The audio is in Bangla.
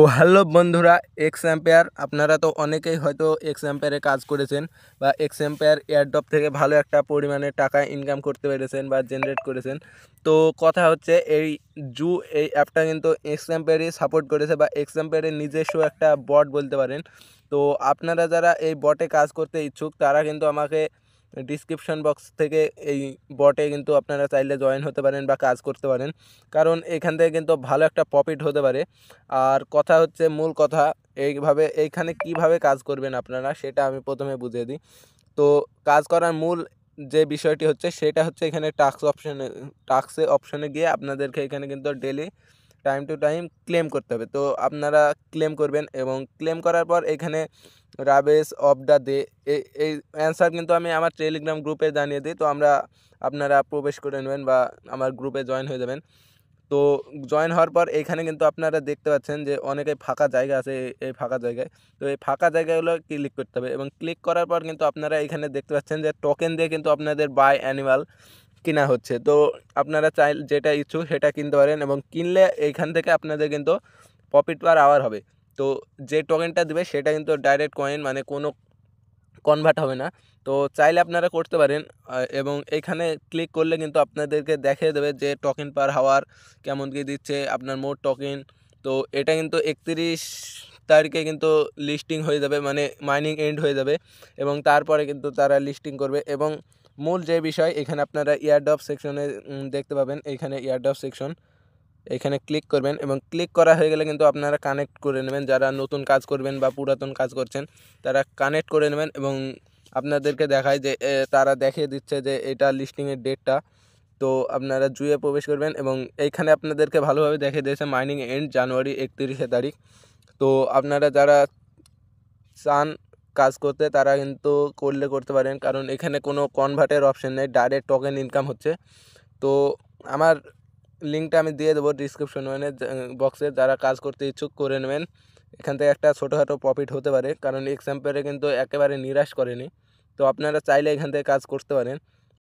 হ্যালো বন্ধুরা, এক্স অ্যাম্পেয়ার আপনারা তো অনেকেই হয়তো এক্স অ্যাম্পেয়ারে কাজ করেছেন বা এক্স অ্যাম্পেয়ার এয়ারড্রপ থেকে ভালো একটা পরিমাণে টাকা ইনকাম করতে পেরেছেন বা জেনারেট করেছেন। তো কথা হচ্ছে জু এই অ্যাপটা কিন্তু এক্স অ্যাম্পেয়ারই সাপোর্ট করেছে বা এক্স অ্যাম্পেয়ারের নিজস্ব একটা বট বলতে পারেন। তো আপনারা যারা এই বটে কাজ করতে ইচ্ছুক তারা কিন্তু আমাকে ডিসক্রিপশন বক্স থেকে এই বটে কিন্তু আপনারা চাইলে জয়েন হতে পারেন বা কাজ করতে পারেন, কারণ এখান থেকে কিন্তু ভালো একটা প্রফিট হতে পারে। আর কথা হচ্ছে, মূল কথা এইখানে কিভাবে কাজ করবেন আপনারা সেটা আমি প্রথমে বুঝিয়ে দিই। তো কাজ করার মূল যে বিষয়টি হচ্ছে সেটা হচ্ছে এখানে টাস্কে অপশনে গিয়ে আপনাদেরকে এখানে কিন্তু daily time to time claim করতে হবে। তো আপনারা ক্লেম করবেন এবং ক্লেম করার পর এখানে রাবেশ অফ দ্য ডে এই অ্যান্সার কিন্তু আমি আমার টেলিগ্রাম গ্রুপে জানিয়ে দিই। তো আপনারা প্রবেশ করে নেবেন বা আমার গ্রুপে জয়েন হয়ে যাবেন। তো জয়েন হওয়ার পর এখানে কিন্তু আপনারা দেখতে পাচ্ছেন যে অনেকে ফাঁকা জায়গা আছে এই ফাঁকা জায়গায়। তো এই ফাঁকা জায়গাগুলো ক্লিক করতে হবে এবং ক্লিক করার পর কিন্তু আপনারা এখানে দেখতে পাচ্ছেন যে টোকেন দিয়ে কিন্তু আপনাদের বাই অ্যানিমাল কেনা হচ্ছে। তো আপনারা যেটা ইচ্ছুক সেটা কিনতে পারেন এবং কিনলে এইখান থেকে আপনাদের কিন্তু প্রফিট পার আওয়ার হবে। তো যে টোকেনটা দেবে সেটা কিন্তু ডাইরেক্ট কয়েন, মানে কোনো কনভার্ট হবে না। তো চাইলে আপনারা করতে পারেন এবং এইখানে ক্লিক করলে কিন্তু আপনাদেরকে দেখিয়ে দেবে যে টোকেন পার হাওয়ার কেমন কী দিচ্ছে আপনার মোট টোকেন। তো এটা কিন্তু 31 তারিখে কিন্তু লিস্টিং হয়ে যাবে, মানে মাইনিং এন্ড হয়ে যাবে এবং তারপরে কিন্তু তারা লিস্টিং করবে। এবং মূল যে বিষয়, এখানে আপনারা ইয়ারড্রপ সেকশনে দেখতে পাবেন, এইখানে ইয়ারড্রপ সেকশন, এখানে ক্লিক করবেন এবং ক্লিক করা হয়ে গেলে কিন্তু আপনারা কানেক্ট করে নেবেন। যারা নতুন কাজ করবেন বা পুরাতন কাজ করছেন তারা কানেক্ট করে নেবেন এবং আপনাদেরকে দেখায় যে তারা দেখিয়ে দিচ্ছে যে এটা লিস্টিংয়ের ডেটটা। তো আপনারা জুয়ে প্রবেশ করবেন এবং এইখানে আপনাদেরকে ভালোভাবে দেখিয়ে দিয়েছে মাইনিং এন্ড জানুয়ারি 31 তারিখ। তো আপনারা যারা চান কাজ করতে তারা কিন্তু করতে পারেন, কারণ এখানে কোনো কনভার্টের অপশন নেই, ডাইরেক্ট টোকেন ইনকাম হচ্ছে। তো আমার লিঙ্কটা আমি দিয়ে দেবো ডিসক্রিপশন বক্সে, যারা কাজ করতে ইচ্ছুক করে নেবেন। এখান থেকে একটা ছোটোখাটো প্রফিট হতে পারে, কারণ এক্সাম্পেয়ারে কিন্তু একেবারে নিরাশ করেনি। তো আপনারা চাইলে এখান থেকে কাজ করতে পারেন।